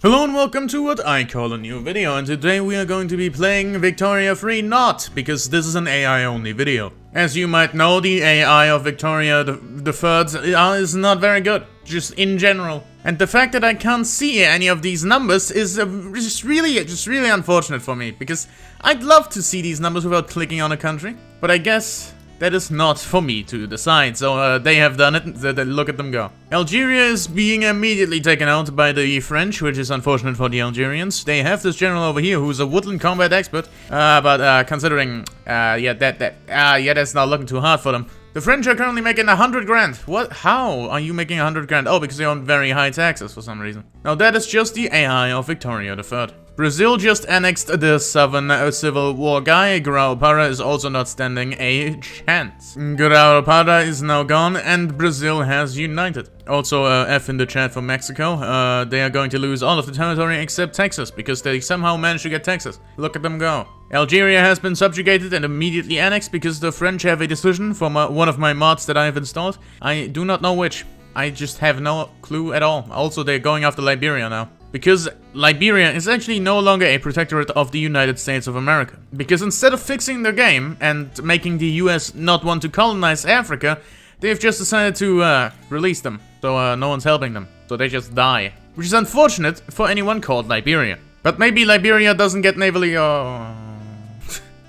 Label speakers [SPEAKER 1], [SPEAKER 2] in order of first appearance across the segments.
[SPEAKER 1] Hello and welcome to what I call a new video, and today we are going to be playing Victoria Free Not, because this is an AI only video. As you might know, the AI of Victoria the Third is not very good, just in general. And the fact that I can't see any of these numbers is just really unfortunate for me, because I'd love to see these numbers without clicking on a country, but I guess that is not for me to decide, so they have done it, look at them go. Algeria is being immediately taken out by the French, which is unfortunate for the Algerians. They have this general over here who's a woodland combat expert, but considering, that's not looking too hard for them. The French are currently making 100 grand. What? How are you making 100 grand? Oh, because they own very high taxes for some reason. Now that is just the AI of Victoria III. Brazil just annexed the southern civil war guy. Para is also not standing a chance. Para is now gone and Brazil has united. Also, F in the chat for Mexico. They are going to lose all of the territory except Texas, because they somehow managed to get Texas. Look at them go. Algeria has been subjugated and immediately annexed because the French have a decision from one of my mods that I have installed. I do not know which. I just have no clue at all. Also, they're going after Liberia now. Because Liberia is actually no longer a protectorate of the United States of America. Because instead of fixing their game and making the US not want to colonize Africa, they've just decided to release them. So no one's helping them. So they just die. Which is unfortunate for anyone called Liberia. But maybe Liberia doesn't get navally...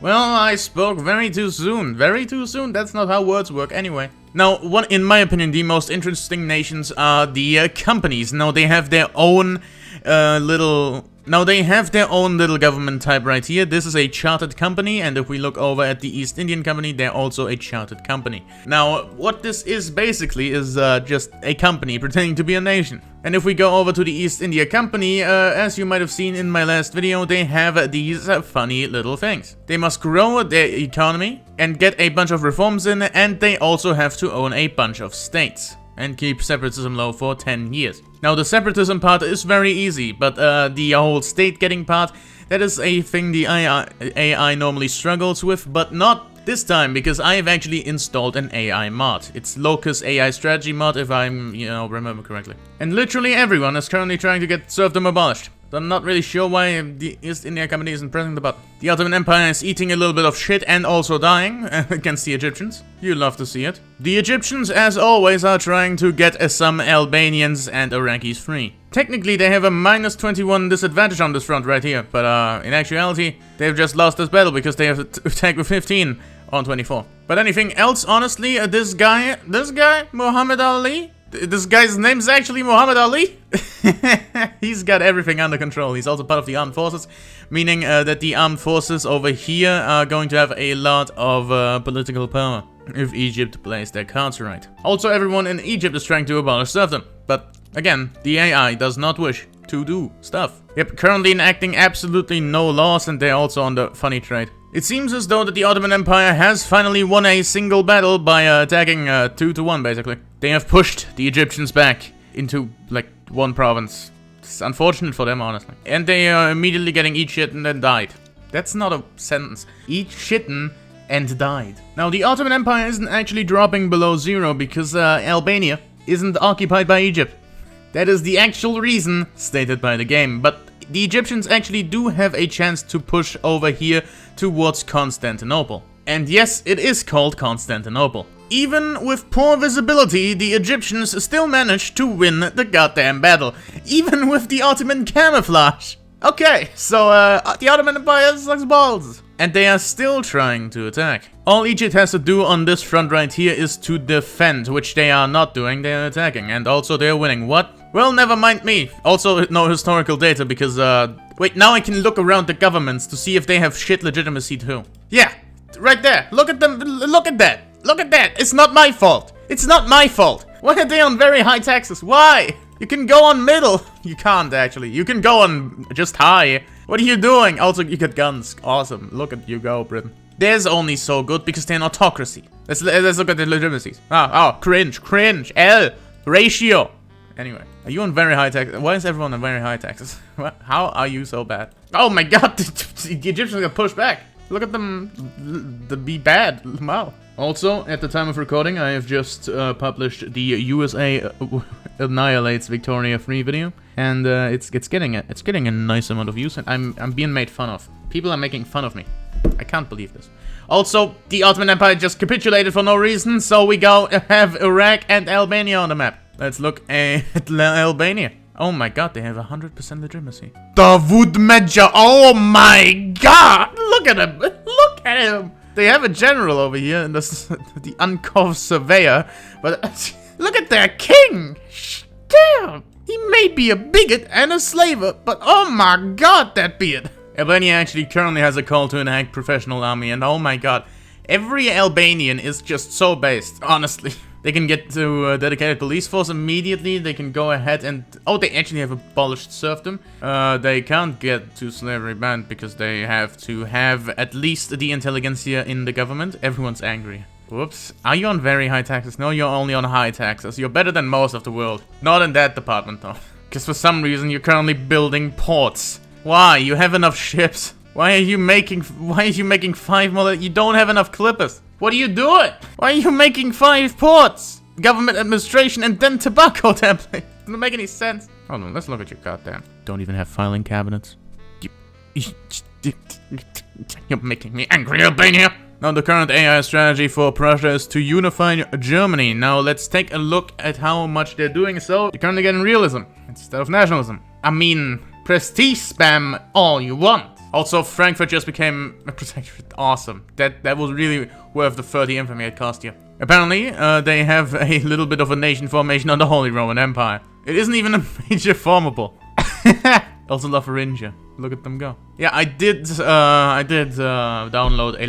[SPEAKER 1] Well, I spoke very too soon. Very too soon? That's not how words work anyway. Now, in my opinion, the most interesting nations are the companies. Now, they have their own little government type right here. This is a chartered company, and if we look over at the East Indian Company, they're also a chartered company. Now, what this is basically is just a company pretending to be a nation. And if we go over to the East India Company, as you might have seen in my last video, they have these funny little things. They must grow their economy and get a bunch of reforms in, and they also have to own a bunch of states and keep separatism low for 10 years. Now, the separatism part is very easy, but the whole state getting part, that is a thing the AI normally struggles with, but not this time, because I've actually installed an AI mod. It's Locus AI Strategy mod, if I remember correctly. And literally everyone is currently trying to get serfdom abolished. I'm not really sure why the East India Company isn't pressing the button. The Ottoman Empire is eating a little bit of shit and also dying against the Egyptians. You love to see it. The Egyptians, as always, are trying to get some Albanians and Iraqis free. Technically, they have a -21 disadvantage on this front right here, but in actuality, they've just lost this battle because they have attacked with 15 on 24. But anything else, honestly, this guy, Muhammad Ali? This guy's name's actually Muhammad Ali? He's got everything under control. He's also part of the armed forces, meaning that the armed forces over here are going to have a lot of political power if Egypt plays their cards right. Also, everyone in Egypt is trying to abolish serfdom, but again, the AI does not wish to do stuff. Yep, currently enacting absolutely no laws, and they're also on the funny trade. It seems as though that the Ottoman Empire has finally won a single battle by attacking 2-1, basically. They have pushed the Egyptians back into, like, one province. It's unfortunate for them, honestly. And they are immediately getting eat shitten and died. That's not a sentence. Eat shitten and died. Now, the Ottoman Empire isn't actually dropping below 0 because Albania isn't occupied by Egypt. That is the actual reason stated by the game, but the Egyptians actually do have a chance to push over here towards Constantinople. And yes, it is called Constantinople. Even with poor visibility, the Egyptians still managed to win the goddamn battle. Even with the Ottoman camouflage. Okay, so the Ottoman Empire sucks balls. And they are still trying to attack. All Egypt has to do on this front right here is to defend, which they are not doing, they are attacking. And also they are winning. What? Well, never mind me. Also, no historical data because, wait, now I can look around the governments to see if they have shit legitimacy too. Yeah, right there. Look at them. Look at that. Look at that. It's not my fault. It's not my fault. Why are they on very high taxes? Why? You can go on middle. You can't, actually. You can go on just high. What are you doing? Also, you get guns. Awesome. Look at you go, Britain. Theirs only so good because they're an autocracy. Let's look at the legitimacies. Oh, cringe. L. Ratio. Anyway, are you on very high taxes? Why is everyone on very high taxes? How are you so bad? Oh my god, the Egyptians got pushed back. Look at them be bad. Wow. Also, at the time of recording, I have just published the USA Annihilates Victoria 3 video, and it's getting a nice amount of views, and I'm being made fun of. People are making fun of me. I can't believe this. Also, the Ottoman Empire just capitulated for no reason, so we go have Iraq and Albania on the map. Let's look at Albania. Oh my god, they have 100% legitimacy. Davud Medja, oh my god! Look at him! Look at him! They have a general over here, and this the uncov surveyor, but look at their king! Damn! He may be a bigot and a slaver, but oh my god, that beard! Albania actually currently has a call to enact professional army, and oh my god, every Albanian is just so based, honestly. They can get to a dedicated police force immediately. They can go ahead and... Oh, they actually have abolished serfdom. They can't get to slavery banned because they have to have at least the intelligentsia in the government. Everyone's angry. Whoops. Are you on very high taxes? No, you're only on high taxes. You're better than most of the world. Not in that department, though. Because for some reason, you're currently building ports. Why? You have enough ships. Why are you making 5 more? You don't have enough clippers. What are you doing? Why are you making 5 ports? Government administration and then tobacco template. Doesn't make any sense. Hold on, let's look at your goddamn. Don't even have filing cabinets. You're making me angry, Albania. Now the current AI strategy for Prussia is to unify Germany. Now let's take a look at how much they're doing so. You're currently getting realism instead of nationalism. I mean, prestige spam all you want. Also, Frankfurt just became a protectorate. Awesome. That was really worth the 30 infamy it cost you. Apparently, they have a little bit of a nation formation on the Holy Roman Empire. It isn't even a major formable. Also love Thuringia. Look at them go. Yeah, I did download a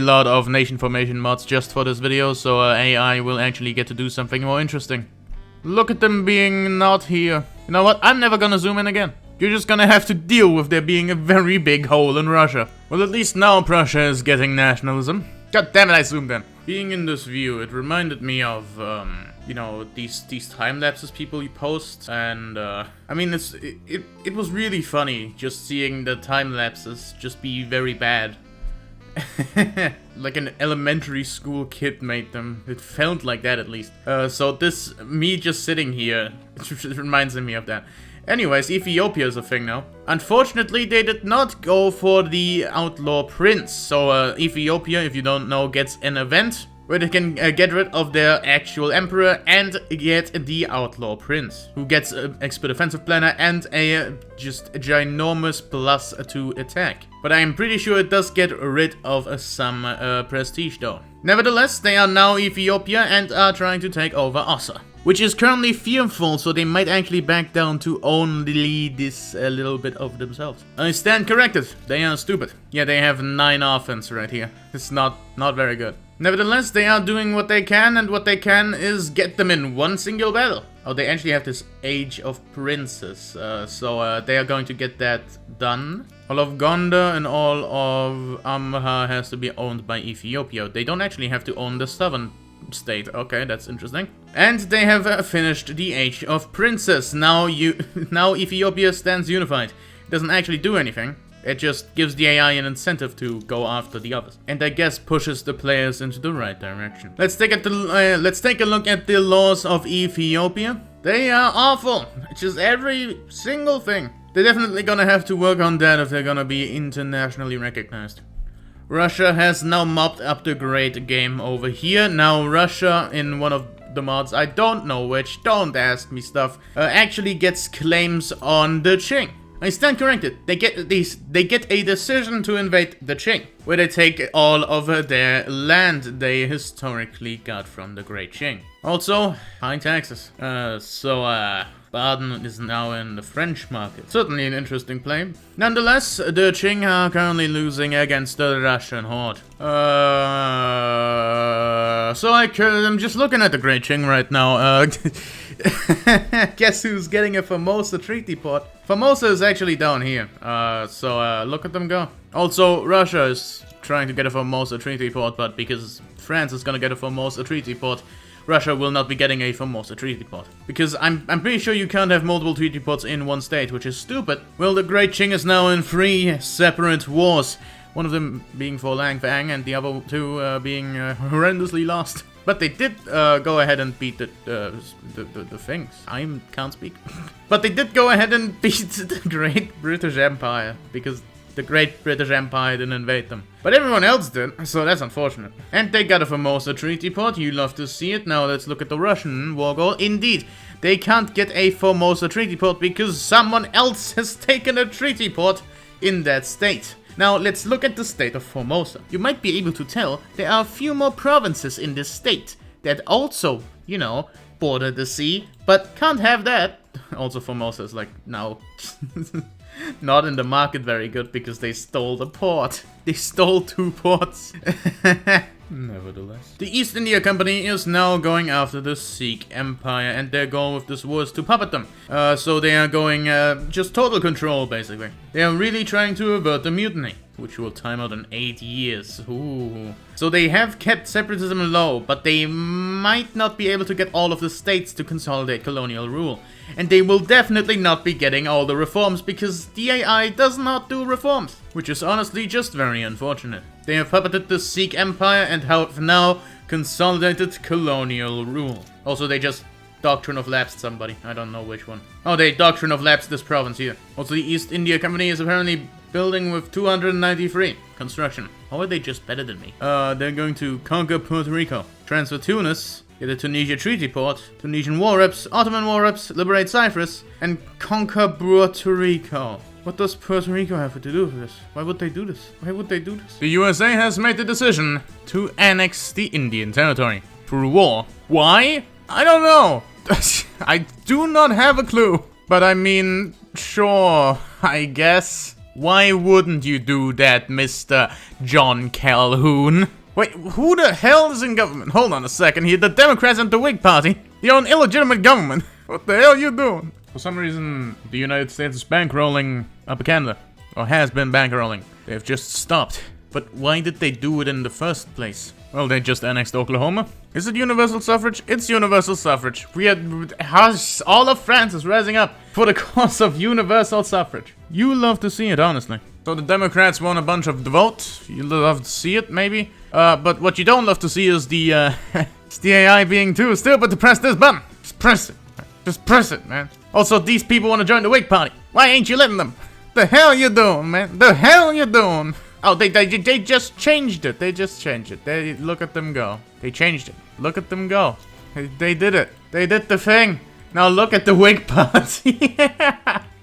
[SPEAKER 1] lot of nation formation mods just for this video, so AI will actually get to do something more interesting. Look at them being not here. You know what? I'm never gonna zoom in again. You're just gonna have to deal with there being a very big hole in Russia. Well, at least now Prussia is getting nationalism. God damn it, I zoomed in. Being in this view, it reminded me of, you know, these time lapses people post, and I mean, it was really funny just seeing the time lapses just be very bad. Like an elementary school kid made them. It felt like that at least. So me just sitting here, it reminds me of that. Anyways, Ethiopia is a thing now. Unfortunately, they did not go for the outlaw prince. So Ethiopia, if you don't know, gets an event where they can get rid of their actual emperor and get the outlaw prince, who gets an expert offensive planner and a just ginormous +2 attack. But I'm pretty sure it does get rid of some prestige though. Nevertheless, they are now Ethiopia and are trying to take over Ossa, which is currently fearful, so they might actually back down to only this little bit of themselves. I stand corrected. They are stupid. Yeah, they have 9 offense right here. It's not very good. Nevertheless, they are doing what they can, and what they can is get them in one single battle. Oh, they actually have this Age of Princes, so they are going to get that done. All of Gondar and all of Amha has to be owned by Ethiopia. They don't actually have to own the southern state. Okay, that's interesting. And they have finished the Age of Princes. Now Ethiopia stands unified. It doesn't actually do anything. It just gives the AI an incentive to go after the others, and I guess pushes the players into the right direction. Let's take a look at the laws of Ethiopia. They are awful. It's just every single thing. They're definitely gonna have to work on that if they're gonna be internationally recognized. Russia has now mopped up the great game over here. Now Russia, in one of the mods, I don't know which, don't ask me stuff, actually gets claims on the Qing. I stand corrected. They get a decision to invade the Qing, where they take all of their land they historically got from the Great Qing. Also, high taxes. Baden is now in the French market. Certainly an interesting play. Nonetheless, the Qing are currently losing against the Russian horde. So I'm just looking at the Great Qing right now. Guess who's getting a Formosa treaty port? Formosa is actually down here. So look at them go. Also, Russia is trying to get a Formosa treaty port, but because France is gonna get a Formosa treaty port, Russia will not be getting a Formosa treaty port. Because I'm pretty sure you can't have multiple treaty ports in one state, which is stupid. Well, the Great Qing is now in 3 separate wars. One of them being for Lang Fang and the other 2 being horrendously lost. But they did go ahead and beat the things. I can't speak. But they did go ahead and beat the Great British Empire, because the Great British Empire didn't invade them. But everyone else did, so that's unfortunate. And they got a Formosa treaty port, you love to see it. Now let's look at the Russian war goal. Indeed, they can't get a Formosa treaty port because someone else has taken a treaty port in that state. Now, let's look at the state of Formosa. You might be able to tell there are a few more provinces in this state that also, you know, border the sea, but can't have that. Also, Formosa is like, now, not in the market very good because they stole the port. They stole 2 ports. Nevertheless. The East India Company is now going after the Sikh Empire, and their goal with this war is to puppet them. So they are going just total control, basically. They are really trying to avert the mutiny, which will time out in 8 years. Ooh. So they have kept separatism low, but they might not be able to get all of the states to consolidate colonial rule. And they will definitely not be getting all the reforms, because the AI does not do reforms, which is honestly just very unfortunate. They have puppeted the Sikh Empire and have now consolidated colonial rule. Also, they just Doctrine of Lapsed somebody. I don't know which one. Oh, they Doctrine of Lapsed this province here. Also, the East India Company is apparently building with 293 construction. How are they just better than me? They're going to conquer Puerto Rico, transfer Tunis, get a Tunisia treaty port, Tunisian war reps, Ottoman war reps, liberate Cyprus, and conquer Puerto Rico. What does Puerto Rico have to do with this? Why would they do this? Why would they do this? The USA has made the decision to annex the Indian territory through war. Why? I don't know. I do not have a clue. But I mean, sure, I guess. Why wouldn't you do that, Mr. John Calhoun? Wait, who the hell is in government? Hold on a second here. The Democrats and the Whig Party. Your own illegitimate government. What the hell are you doing? For some reason, the United States is bankrolling Upper Canada. Or has been bankrolling. They've just stopped. But why did they do it in the first place? Well, they just annexed Oklahoma. Is it universal suffrage? It's universal suffrage. All of France is rising up for the cause of universal suffrage. You love to see it, honestly. So the Democrats won a bunch of the vote. You love to see it, maybe. But what you don't love to see is the it's the AI being too stupid to press this button. Just press it. Just press it, man. Also, these people want to join the Whig Party. Why ain't you letting them? The hell you doing, man? The hell you doing? Oh, they just changed it. They just changed it. They look at them go. They changed it. Look at them go. They did it. They did the thing. Now look at the Whig Party.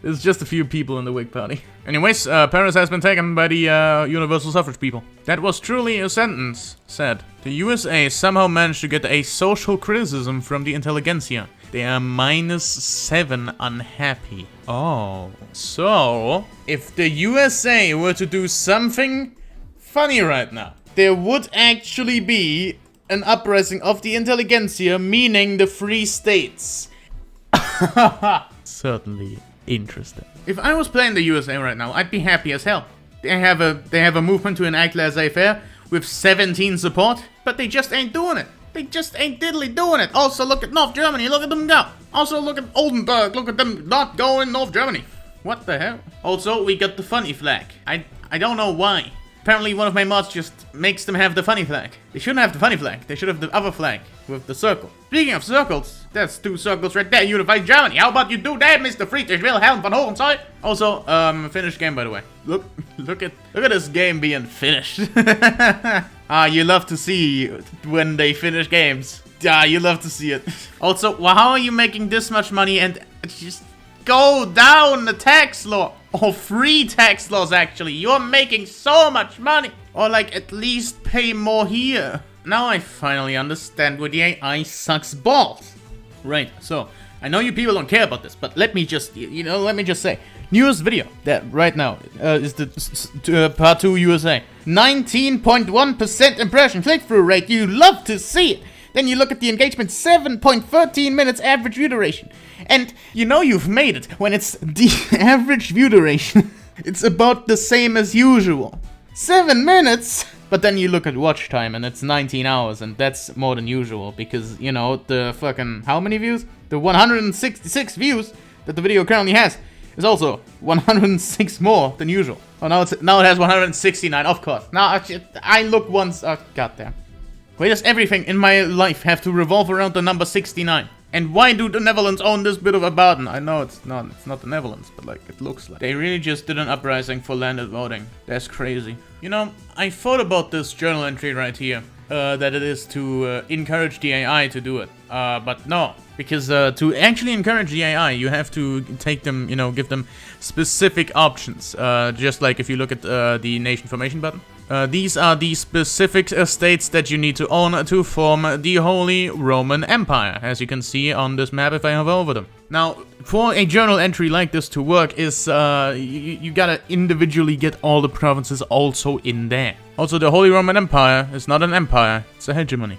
[SPEAKER 1] There's just a few people in the Whig Party. Anyways, Paris has been taken by the universal suffrage people. That was truly a sentence said. The USA somehow managed to get a social criticism from the intelligentsia. They are -7 unhappy. Oh. So, if the USA were to do something funny right now, there would actually be an uprising of the intelligentsia, meaning the free states. Certainly interesting. If I was playing the USA right now, I'd be happy as hell. They have a movement to enact laissez-faire with 17 support, but they just ain't doing it. They just ain't diddly doing it. Also, look at North Germany. Look at them go. Also, look at Oldenburg. Look at them not go in North Germany. What the hell? Also, we got the funny flag. I don't know why. Apparently, one of my mods just makes them have the funny flag. They shouldn't have the funny flag. They should have the other flag with the circle. Speaking of circles, that's 2 circles right there. Unified Germany. How about you do that, Mr. Friedrich Wilhelm von Hohenzollern? Also, finished game, by the way. Look at this game being finished. You love to see when they finish games. You love to see it. Also, how are you making this much money and just go down the tax law? Or free tax laws, actually. You're making so much money. Or like, at least pay more here. Now I finally understand where the AI sucks balls. Right, so, I know you people don't care about this, but let me just, let me just say. Newest video, that right now, is the part 2 USA. 19.1% impression click-through rate, you love to see it. Then you look at the engagement, 7.13 minutes average view duration. And you know you've made it when it's the average view duration. It's about the same as usual. 7 minutes? But then you look at watch time and it's 19 hours, and that's more than usual because, you know, the fucking, how many views? The 166 views that the video currently has is also 106 more than usual. Oh, now it has 169, of course. Now I look once, oh, goddamn. Why does everything in my life have to revolve around the number 69? And why do the Netherlands own this bit of a button? I know it's not the Netherlands, but like it looks like. They really just did an uprising for landed voting. That's crazy. You know, I thought about this journal entry right here, that it is to encourage the AI to do it. But no, because to actually encourage the AI, you have to take them, you know, give them specific options. Just like if you look at the nation formation button. These are the specific states that you need to own to form the Holy Roman Empire, as you can see on this map if I hover over them. Now, for a journal entry like this to work is, you gotta individually get all the provinces also in there. Also, the Holy Roman Empire is not an empire, it's a hegemony.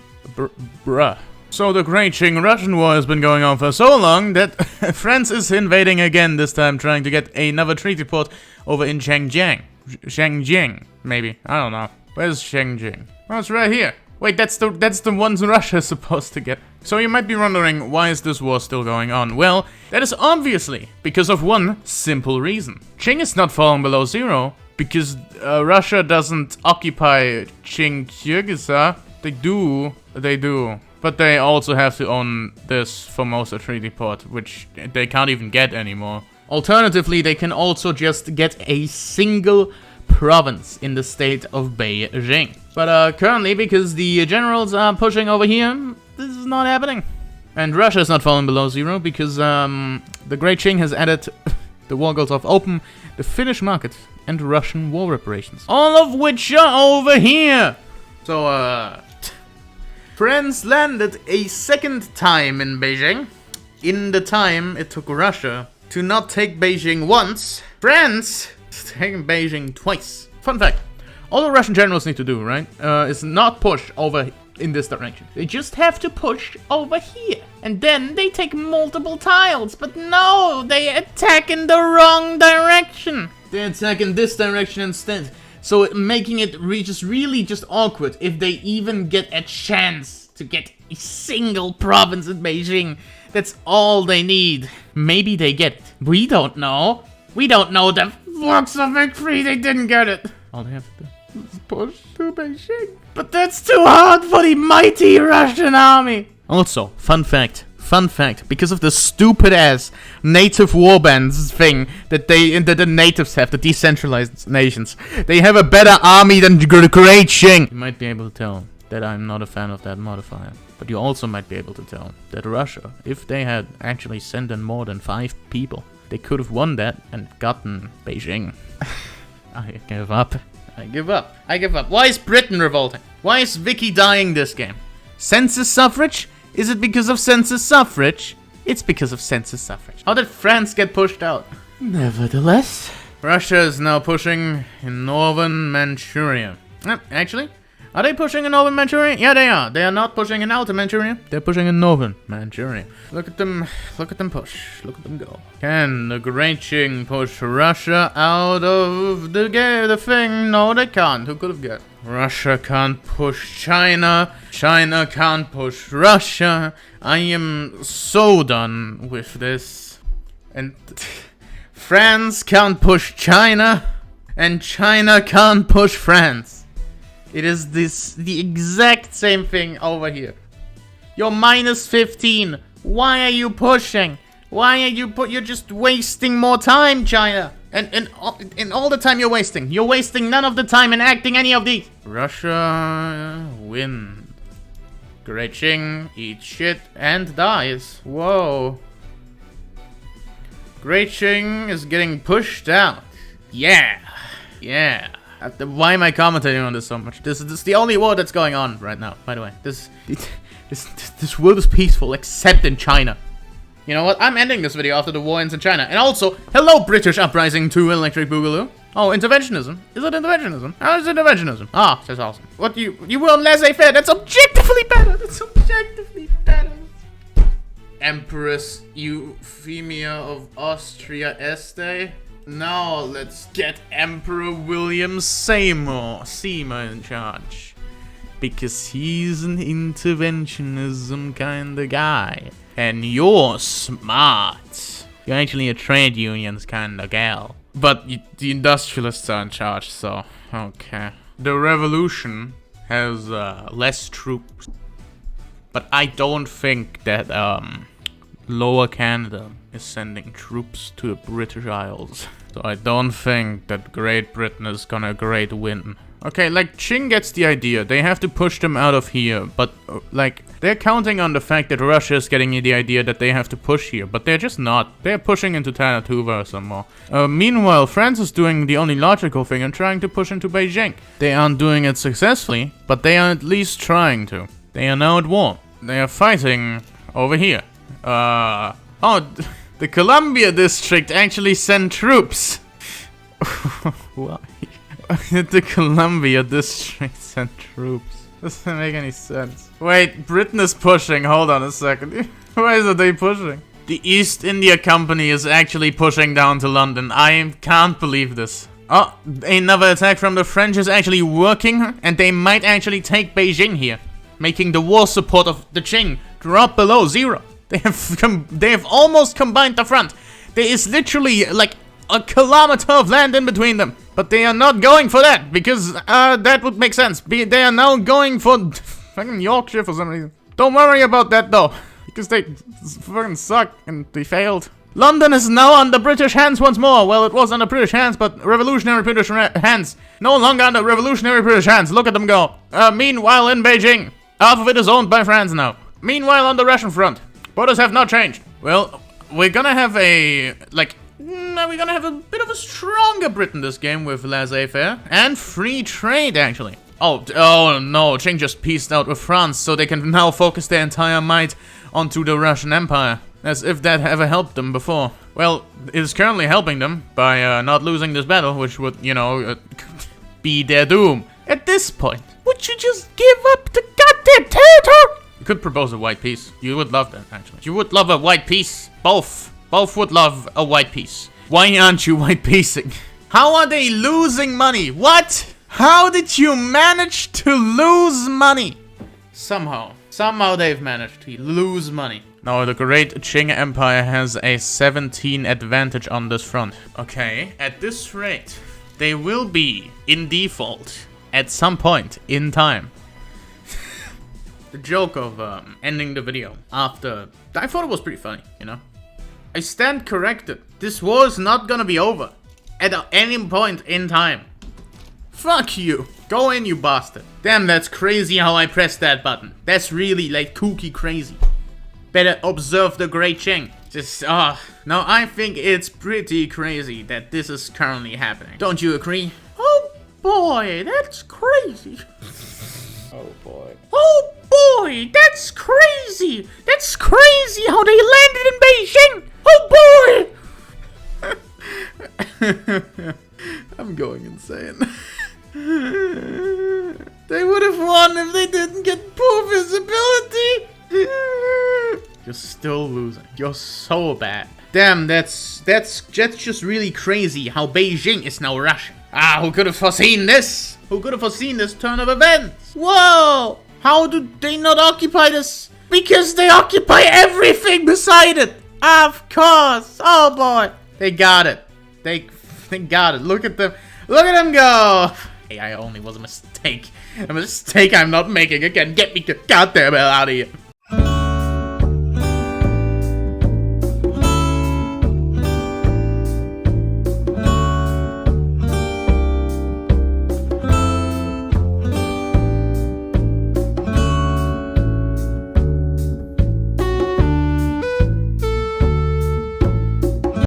[SPEAKER 1] Bruh. So the Great Qing Russian War has been going on for so long that France is invading again, this time trying to get another treaty port over in Xinjiang, maybe. I don't know. Where's Xinjiang? Oh, it's right here. Wait, that's the ones Russia is supposed to get. So you might be wondering, why is this war still going on? Well, that is obviously because of one simple reason. Qing is not falling below zero because Russia doesn't occupy Qing-Kyrgyzstan. They do. But they also have to own this Formosa Treaty Port, which they can't even get anymore. Alternatively, they can also just get a single province in the state of Beijing. But currently, because the generals are pushing over here, this is not happening. And Russia is not falling below zero because the Great Qing has added the war goals of open the Finnish market and Russian war reparations. All of which are over here! So, France landed a second time in Beijing. In the time it took Russia to not take Beijing once, France has taken Beijing twice. Fun fact, all the Russian generals need to do, right, is not push over in this direction. They just have to push over here. And then they take multiple tiles. But no, they attack in the wrong direction. They attack in this direction instead. So making it really just awkward if they even get a chance to get a single province in Beijing. That's all they need. Maybe they get it. We don't know. We don't know the flux of victory. They didn't get it. All they have to do is push to Beijing. But that's too hard for the mighty Russian army. Also, fun fact, because of the stupid-ass native warbands thing that the natives have, the decentralized nations, they have a better army than the Great Qing. You might be able to tell that I'm not a fan of that modifier. But you also might be able to tell that Russia, if they had actually sent in more than 5 people, they could have won that and gotten Beijing. I give up. I give up. Why is Britain revolting? Why is Vicky dying this game? Census suffrage? Is it because of census suffrage? It's because of census suffrage. How did France get pushed out? Nevertheless, Russia is now pushing in northern Manchuria. Actually, are they pushing in northern Manchuria? Yeah, they are. They are not pushing in outer Manchuria. They're pushing in northern Manchuria. Look at them push. Look at them go. Can the Great Qing push Russia out of the thing? No, they can't. Who could have guessed? Russia can't push China. China can't push Russia. I am so done with this. And France can't push China. And China can't push France. It is the exact same thing over here. You're minus 15. Why are you pushing? Why are you're just wasting more time, China? And all the time you're wasting none of the time enacting any of these. Russia win. Great Qing eats shit and dies. Whoa. Great Qing is getting pushed out. Yeah. Why am I commentating on this so much? This is the only war that's going on right now, by the way. This world is peaceful, except in China. You know what? I'm ending this video after the war ends in China. And also, hello British Uprising 2 Electric Boogaloo. Oh, interventionism. Is it interventionism? How is it interventionism? Ah, that's awesome. What, you were on laissez-faire. That's objectively better. Empress Euphemia of Austria Este. Now let's get Emperor William Seymour in charge. Because he's an interventionism kind of guy. And you're smart. You're actually a trade unions kind of gal. But the industrialists are in charge, so okay. The revolution has less troops. But I don't think that Lower Canada is sending troops to the British Isles. So I don't think that Great Britain is gonna great win. Okay, like, Qing gets the idea. They have to push them out of here. But, like, they're counting on the fact that Russia is getting the idea that they have to push here. But they're just not. They're pushing into Tanatuva or some more. Meanwhile, France is doing the only logical thing and trying to push into Beijing. They aren't doing it successfully, but they are at least trying to. They are now at war. They are fighting over here. Oh, the Columbia district actually sent troops. Why? The Columbia district sent troops. Doesn't make any sense. Wait, Britain is pushing. Hold on a second. Why is they pushing? The East India Company is actually pushing down to London. I can't believe this. Oh, another attack from the French is actually working, and they might actually take Beijing here, making the war support of the Qing drop below 0. They have almost combined the front. There is literally like a kilometer of land in between them. But they are not going for that, because that would make sense. They are now going for fucking Yorkshire for some reason. Don't worry about that though, because they fucking suck and they failed. London is now under British hands once more. Well, it was under British hands, but revolutionary British hands. No longer under revolutionary British hands. Look at them go. Meanwhile in Beijing, half of it is owned by France now. Meanwhile on the Russian front, borders have not changed. Well, we're gonna have a, like, we're gonna have a bit of a stronger Britain this game with laissez-faire and free trade, actually. Oh no, Qing just peaced out with France, so they can now focus their entire might onto the Russian Empire, as if that ever helped them before. Well, it is currently helping them by not losing this battle, which would, you know, be their doom. At this point, would you just give up the goddamn territory? You could propose a white peace. You would love that, actually. You would love a white peace. Both would love a white peace. Why aren't you white piecing? How are they losing money? What? How did you manage to lose money? Somehow they've managed to lose money. No, the Great Qing Empire has a 17 advantage on this front. Okay, at this rate, they will be in default at some point in time. The joke of ending the video after, I thought it was pretty funny, you know? I stand corrected. This war is not gonna be over at any point in time. Fuck you. Go in, you bastard. Damn, that's crazy how I pressed that button. That's really like kooky crazy. Better observe the Great Qing. Just, now I think it's pretty crazy that this is currently happening. Don't you agree? Oh boy, that's crazy. Oh boy. Oh boy, that's crazy. That's crazy how they landed in Beijing. Oh boy. I'm going insane. They would have won if they didn't get poor visibility. You're still losing. You're so bad. Damn, that's just really crazy how Beijing is now Russian. Ah, who could have foreseen this? Who could have foreseen this turn of events? Whoa! How do they not occupy this? Because they occupy everything beside it. Of course. Oh boy. They got it. They got it. Look at them. Look at them go. Hey, I only was a mistake. A mistake I'm not making again. Get me the goddamn hell out of here.